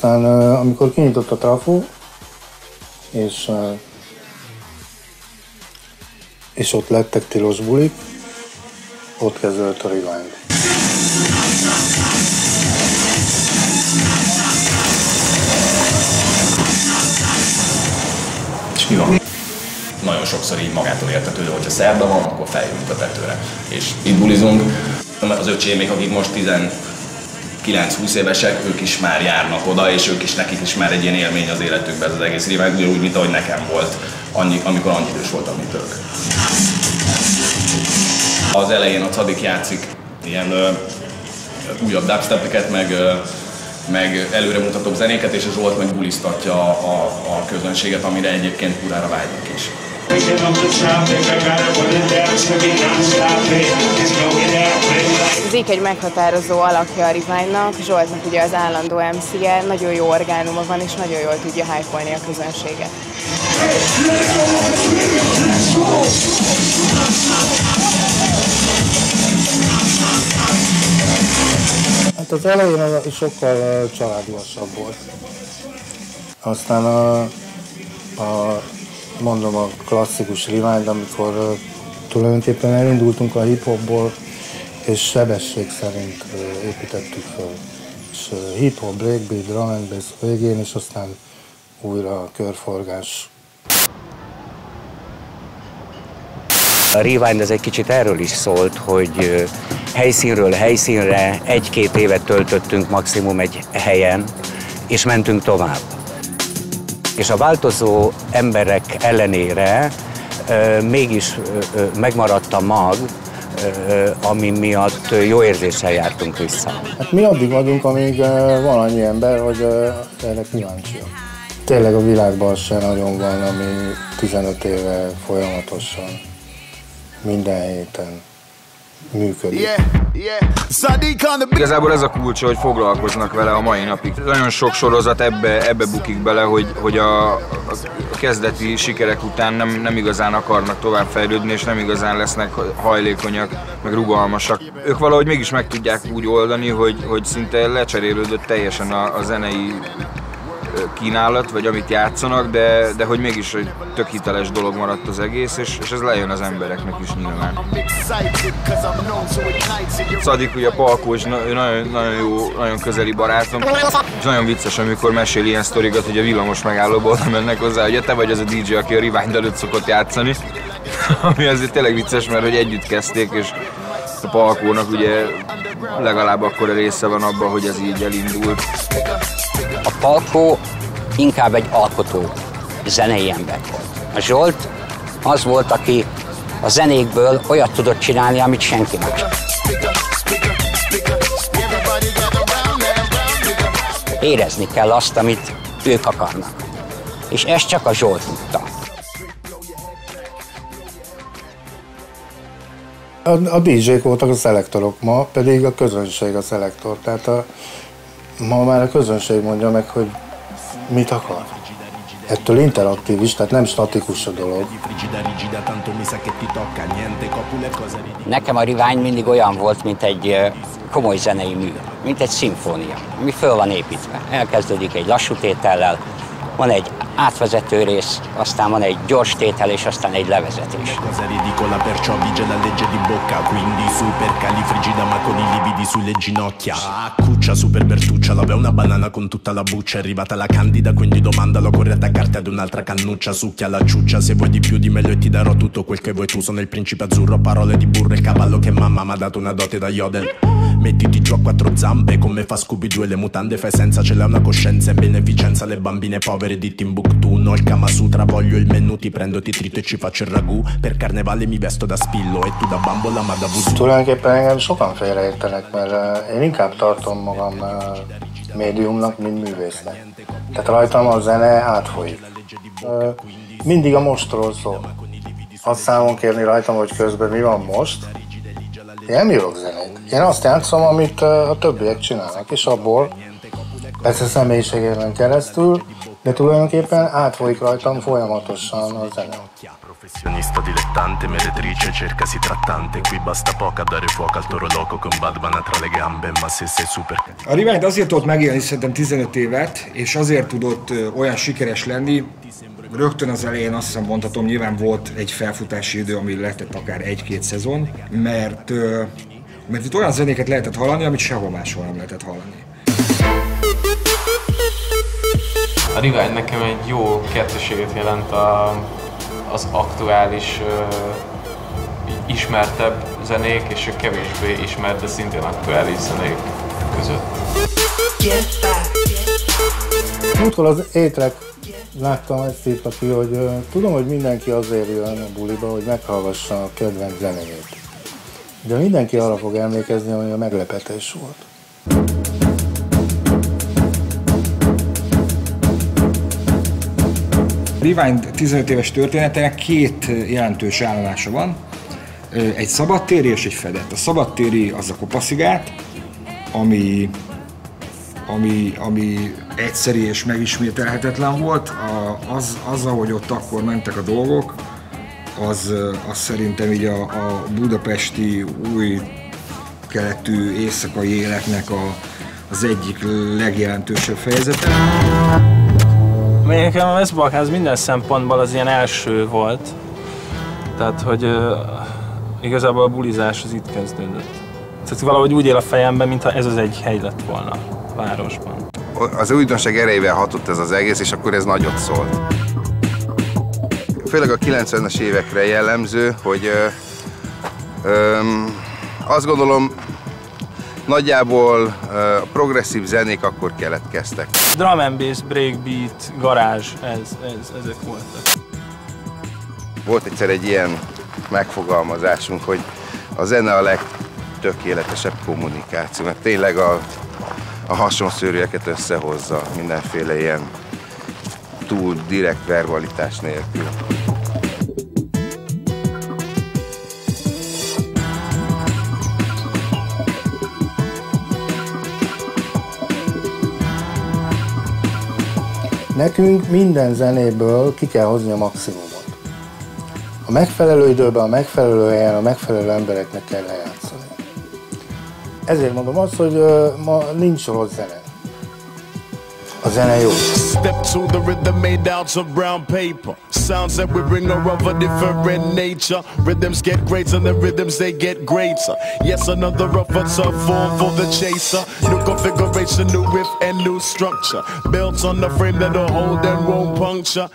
Aztán amikor kinyitott a trafó, és ott lettek tilos bulik, ott kezdődött a Rewind. És mi van? Nagyon sokszor így magától értetődő, hogyha szerda van, akkor feljövünk a tetőre. És itt bulizunk, az öcsémék, akik most 19-20 évesek, ők is már járnak oda, és nekik is már egy ilyen élmény az életükben ez az egész Rewind, ugyanúgy, mint ahogy nekem volt, amikor annyi idős voltam, mint ők. Az elején a Szadik játszik ilyen újabb dubstepeket, meg előremutatóbb zenéket, és a Zsolt meg buliztatja a közönséget, amire egyébként kurára vágynak is. Zik egy meghatározó alakja a Rewindnak, Zsoltnak ugye az állandó MC-je, nagyon jó orgánuma van, és nagyon jól tudja hype-olni a közönséget. Hát az elején sokkal családiasabb volt. Aztán mondom a klasszikus Rewind, amikor tulajdonképpen elindultunk a hip-hopból, és sebesség szerint építettük fel. És hip-hop, breakbeat, drum and bass végén, és aztán újra körforgás. A Rewind ez egy kicsit erről is szólt, hogy helyszínről helyszínre 1-2 évet töltöttünk maximum egy helyen, és mentünk tovább. És a változó emberek ellenére mégis megmaradt a mag, ami miatt jó érzéssel jártunk vissza. Hát mi addig vagyunk, amíg van annyi ember, hogy ennek kíváncsiak. Tényleg a világban se nagyon van, ami 15 éve folyamatosan, minden héten működik. Igazából ez a kulcsa, hogy foglalkoznak vele a mai napig. Nagyon sok sorozat ebbe bukik bele, hogy a kezdeti sikerek után nem igazán akarnak tovább fejlődni, és nem igazán lesznek hajlékonyak, meg rugalmasak. Ők valahogy mégis meg tudják úgy oldani, hogy szinte lecserélődött teljesen a zenei kínálat, vagy amit játszanak, de hogy mégis egy tök hiteles dolog maradt az egész, és ez lejön az embereknek is nyilván. Szadik, ugye a Palkó is nagyon jó, nagyon közeli barátom, és nagyon vicces, amikor mesél ilyen sztorikat, hogy a villamos megállóból oda mennek hozzá, hogy te vagy az a DJ, aki a Rewind előtt szokott játszani, ami azért tényleg vicces, mert hogy együtt kezdték, és a Palkónak ugye legalább akkora része van abban, hogy ez így elindult. A Palkó inkább egy alkotó, zenei ember volt. A Zsolt az volt, aki a zenékből olyat tudott csinálni, amit senki más. Érezni kell azt, amit ők akarnak. És ezt csak a Zsolt tudta. A DJ-k voltak a szelektorok, ma pedig a közönség a szelektor. Tehát ma már a közönség mondja meg, hogy mit akar. Ettől interaktív is, tehát nem statikus a dolog. Nekem a Rewind mindig olyan volt, mint egy komoly zenei mű, mint egy szimfónia, ami föl van építve. Elkezdődik egy lassú tétellel, van egy átvezető rész, aztán van egy gyors tétel, és aztán egy levezetés. Super Bertuccia l'aveva una banana con tutta la buccia, è arrivata la candida, quindi domandalo, corri a attaccarti ad un'altra cannuccia, succhia la ciuccia, se vuoi di più di meglio e ti darò tutto quel che vuoi tu, sono il principe azzurro, parole di burro, il cavallo che mamma m'ha dato una dote da yodel. Mettiti giù a 4 zampe, come fa Scooby-Doo e le mutande fai senza, ce l'hai una coscienza e beneficenza, le bambine povere di Timbuktu, no il Kama Sutra, voglio il menù, ti prendo, ti trito e ci faccio il ragù, per carnevale mi vesto da spillo e tu da bambola ma da voodoo. Tulajdonképpen engem sokan félreértenek, mert én inkább tartom magam médiumnak, mint művésznek. Tehát rajtam a zene átfolyik. Mindig a mostról szól. Azt számon kérni rajtam, hogy közben mi van most. Én nem írok zenét. Én azt játszom, amit a többiek csinálnak, és abból persze személyiségében keresztül de tulajdonképpen átfolyik rajtam folyamatosan a zene. Professionista dilettante, meretrice, cercasi trattante. Qui basta poco dare fuoco al toro loco con Batman tra le gambe, ma se sei super. A Rewind azért tudott megélni szerintem 15 évet, és azért tudott olyan sikeres lenni, rögtön az elején azt hiszem mondhatom, nyilván volt egy felfutási idő, ami lehetett akár 1-2 szezon, mert itt olyan zenéket lehetett hallani, amit sehol máshol nem lehetett hallani. A Rewind nekem egy jó kettőséget jelent az aktuális, ismertebb zenék és a kevésbé ismert, de szintén aktuális zenék között. Múltkor az étrek láttam, ezt írta ki, hogy tudom, hogy mindenki azért jön a buliba, hogy meghallgassa a kedvenc zenéjét. De mindenki arra fog emlékezni, hogy a meglepetés volt. Rewind 15 éves történetének 2 jelentős állomása van, egy szabadtéri és egy fedett. A szabadtéri az a kopaszigát, ami egyszerű és megismételhetetlen volt, az ahogy ott akkor mentek a dolgok, az szerintem így a budapesti új keletű éjszakai életnek az egyik legjelentősebb fejezete. Nekem a Westbalkán minden szempontból az ilyen első volt, tehát hogy igazából a bulizás az itt kezdődött. Tehát valahogy úgy él a fejemben, mintha ez az egy hely lett volna a városban. Az újdonság erejével hatott ez az egész, és akkor ez nagyot szólt. Főleg a 90-es évekre jellemző, hogy azt gondolom, nagyjából progresszív zenék akkor keletkeztek. Drum and bass, breakbeat, garázs, ezek voltak. Volt egyszer egy ilyen megfogalmazásunk, hogy a zene a legtökéletesebb kommunikáció, mert tényleg a hasonszőrűeket összehozza mindenféle ilyen túl direkt verbalitás nélkül. Nekünk minden zenéből ki kell hozni a maximumot. A megfelelő időben, a megfelelő helyen, a megfelelő embereknek kell lejátszani. Ezért mondom azt, hogy ma nincs rossz zene. A zene jó. Step to the rhythm made out of brown paper. Sounds that we bring are of a different nature. Rhythms get greater and the rhythms they get greater. Yes, another rougher tough form for the chaser. New configuration, new riff and new structure. Built on the frame that'll hold and won't puncture.